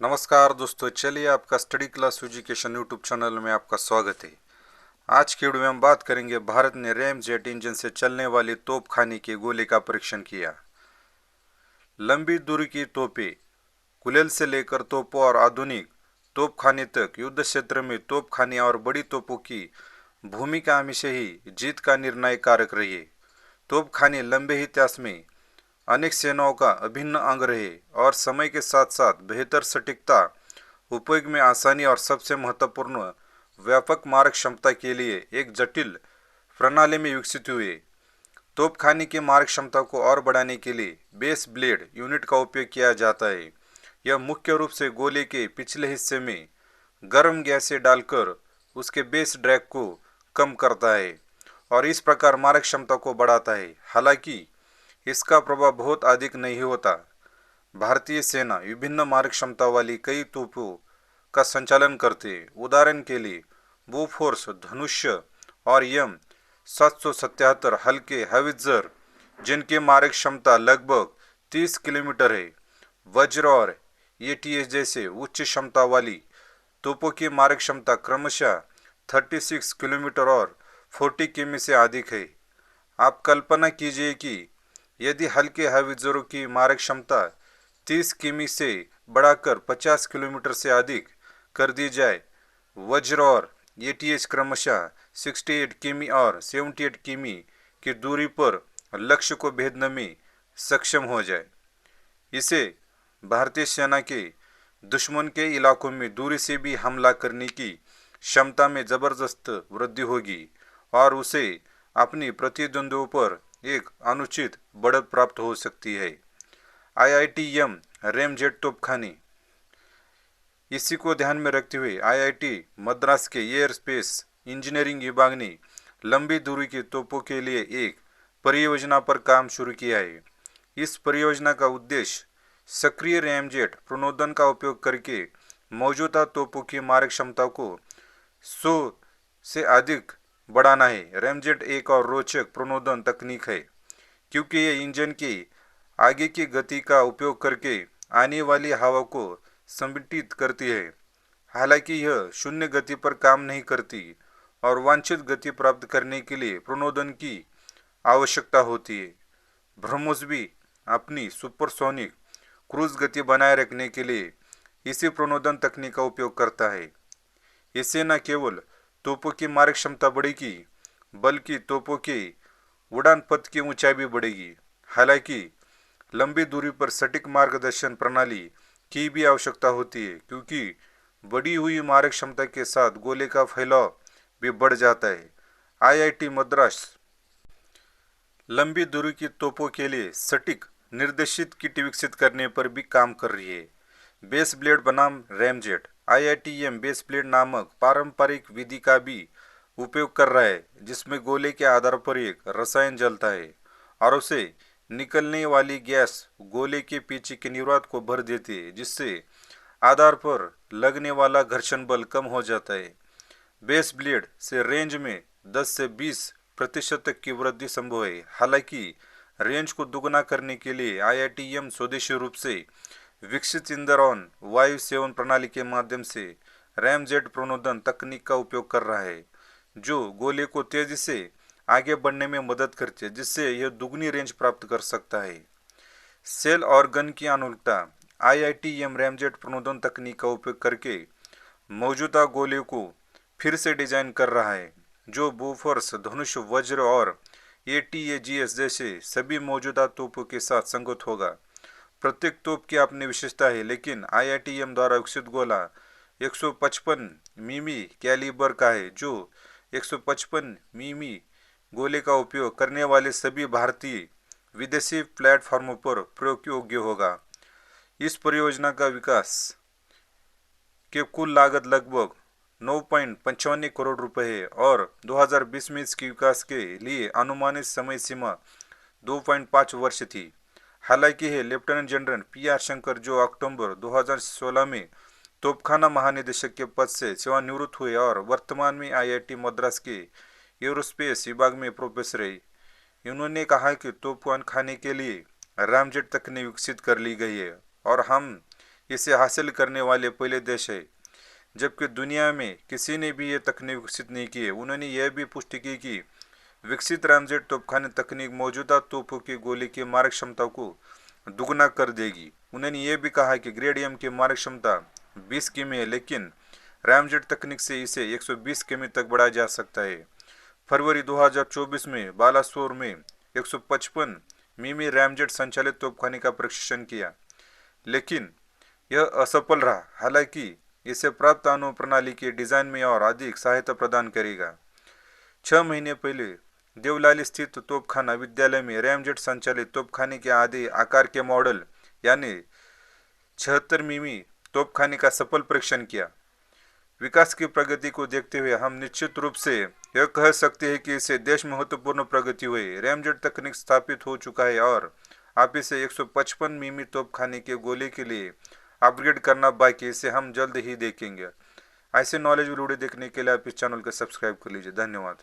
नमस्कार दोस्तों, चलिए आपका study class education YouTube channel में आपका स्वागत है। आज की वीडियो में हम बात करेंगे भारत ने रैम जेट इंजन से चलने वाली तोपखाने के गोले का परीक्षण किया। लंबी दूरी की तोपें कुलेल से लेकर तोपों और आधुनिक तोपखाने तक युद्ध क्षेत्र में तोपखाने और बड़ी तोपों की भूमिका हमेशा ही जीत का निर्णायक कारक रही है। तोपखाने लंबे इतिहास में अनेक सेनाओं का अभिन्न अंग रहे और समय के साथ साथ बेहतर सटीकता, उपयोग में आसानी और सबसे महत्वपूर्ण व्यापक मारक क्षमता के लिए एक जटिल प्रणाली में विकसित हुए। तोपखाने की मारक क्षमता को और बढ़ाने के लिए बेस ब्लेड यूनिट का उपयोग किया जाता है। यह मुख्य रूप से गोले के पिछले हिस्से में गर्म गैसें डालकर उसके बेस ड्रैग को कम करता है और इस प्रकार मारक क्षमता को बढ़ाता है। हालांकि इसका प्रभाव बहुत अधिक नहीं होता। भारतीय सेना विभिन्न मारक क्षमता वाली कई तोपों का संचालन करती है। उदाहरण के लिए बोफोर्स धनुष्य और एम 777 हल्के हवित्जर, जिनकी मारक क्षमता लगभग 30 किलोमीटर है। वज्र और एटीएस जैसे उच्च क्षमता वाली तोपों की मारक क्षमता क्रमशः 36 किलोमीटर और 40 किमी से अधिक है। आप कल्पना कीजिए कि यदि हल्के हवित्जरों की मारक क्षमता 30 किमी से बढ़ाकर 50 किलोमीटर से अधिक कर दी जाए, वज्र और एटीएच क्रमशः 68 किमी और 78 किमी की दूरी पर लक्ष्य को भेदने में सक्षम हो जाए, इसे भारतीय सेना के दुश्मन के इलाकों में दूरी से भी हमला करने की क्षमता में जबरदस्त वृद्धि होगी और उसे अपनी प्रतिद्वंद्वियों पर एक अनुचित बढ़त प्राप्त हो सकती है। आईआईटीएम रैमजेट तोपखाने। इसी को ध्यान में रखते हुए आईआईटी मद्रास के एयर स्पेस इंजीनियरिंग विभाग ने लंबी दूरी की तोपों के लिए एक परियोजना पर काम शुरू किया है। इस परियोजना का उद्देश्य सक्रिय रैमजेट प्रणोदन का उपयोग करके मौजूदा तोपों की मारक क्षमता को 100 से अधिक बढ़ाना है। रैमजेट एक और रोचक प्रणोदन तकनीक है क्योंकि यह इंजन की आगे की गति का उपयोग करके आने वाली हवा को संपीड़ित करती है। हालांकि यह शून्य गति पर काम नहीं करती और वांछित गति प्राप्त करने के लिए प्रणोदन की आवश्यकता होती है। ब्रह्मोस भी अपनी सुपरसोनिक क्रूज गति बनाए रखने के लिए इसी प्रणोदन तकनीक का उपयोग करता है। इससे न केवल तोपों की मारक क्षमता बढ़ेगी बल्कि तोपों के उड़ान पथ की ऊंचाई भी बढ़ेगी। हालांकि लंबी दूरी पर सटीक मार्गदर्शन प्रणाली की भी आवश्यकता होती है क्योंकि बढ़ी हुई मारक क्षमता के साथ गोले का फैलाव भी बढ़ जाता है। आईआईटी मद्रास लंबी दूरी की तोपों के लिए सटीक निर्देशित किट विकसित करने पर भी काम कर रही है। बेस ब्लेड बनाम रैमजेट। आईआईटीएम बेस ब्लेड नामक पारंपरिक विधि का भी उपयोग कर रहा है जिसमें गोले के आधार पर एक रसायन जलता है और उसे निकलने वाली गैस गोले के पीछे के निर्वात को भर देती है, जिससे आधार पर लगने वाला घर्षण बल कम हो जाता है। बेस ब्लेड से रेंज में 10 से 20% तक की वृद्धि संभव है। हालांकि रेंज को दुगना करने के लिए आईआईटीएम स्वदेशी रूप से विकसित इंद्रॉन वायु सेवन प्रणाली के माध्यम से रैमजेट प्रणोदन तकनीक का उपयोग कर रहा है, जो गोले को तेजी से आगे बढ़ने में मदद करती है, जिससे यह दुगनी रेंज प्राप्त कर सकता है। सेल और गन की अनुकूलता। आईआईटीएम रैमजेट प्रणोदन तकनीक का उपयोग करके मौजूदा गोले को फिर से डिजाइन कर रहा है, जो बोफोर्स धनुष वज्र और एटीएजीएस जैसे सभी मौजूदा तोपों के साथ संगत होगा। प्रत्येक तोप की अपनी विशेषता है, लेकिन आईआईटीएम द्वारा विकसित गोला 155 मिमी कैलिबर का है, जो 155 मिमी गोले का उपयोग करने वाले सभी भारतीय विदेशी प्लेटफॉर्मों पर प्रयोग योग्य होगा। इस परियोजना का विकास के कुल लागत लगभग 9.95 करोड़ रुपए है और 2020 में इसके विकास के लिए अनुमानित समय सीमा 2.5 वर्ष थी। हालांकि है लेफ्टिनेंट जनरल पी.आर. शंकर, जो अक्टूबर 2016 में तोपखाना महानिदेशक के पद से सेवानिवृत्त हुए और वर्तमान में आईआईटी मद्रास के एरोस्पेस विभाग में प्रोफेसर है, इन्होंने कहा कि तोपखाने के लिए रैमजेट तकनीक विकसित कर ली गई है और हम इसे हासिल करने वाले पहले देश है, जबकि दुनिया में किसी ने भी ये तकनीक विकसित नहीं की है। उन्होंने यह भी पुष्टि की कि विकसित रामजेट तोपखाने तकनीक मौजूदा तोपों की गोली की मारक क्षमता को दुगना कर देगी। उन्होंने ये भी कहा कि ग्रेड एम की मारक क्षमता 20 किमी है, लेकिन रामजेट तकनीक से इसे 120 किमी तक बढ़ाया जा सकता है। फरवरी 2024 में बालासोर में 155 मिमी रामजेट संचालित तोपखाने का परीक्षण किया, लेकिन यह असफल रहा। हालांकि इसे प्राप्त अणु प्रणाली के डिजाइन में और अधिक सहायता प्रदान करेगा। 6 महीने पहले देवलाली स्थित तोपखाना विद्यालय में रैमजेट संचालित तोपखाने के आधे आकार के मॉडल यानी 76 मिमी तोपखाने का सफल परीक्षण किया। विकास की प्रगति को देखते हुए हम निश्चित रूप से यह कह सकते हैं कि इसे देश में महत्वपूर्ण प्रगति हुई। रैमजेट तकनीक स्थापित हो चुका है और आप इसे 155 मिमी तोपखाने के गोले के लिए अपग्रेड करना बाकी, इसे हम जल्द ही देखेंगे। ऐसे नॉलेज वीडियो देखने के लिए आप इस चैनल को सब्सक्राइब कर लीजिए। धन्यवाद।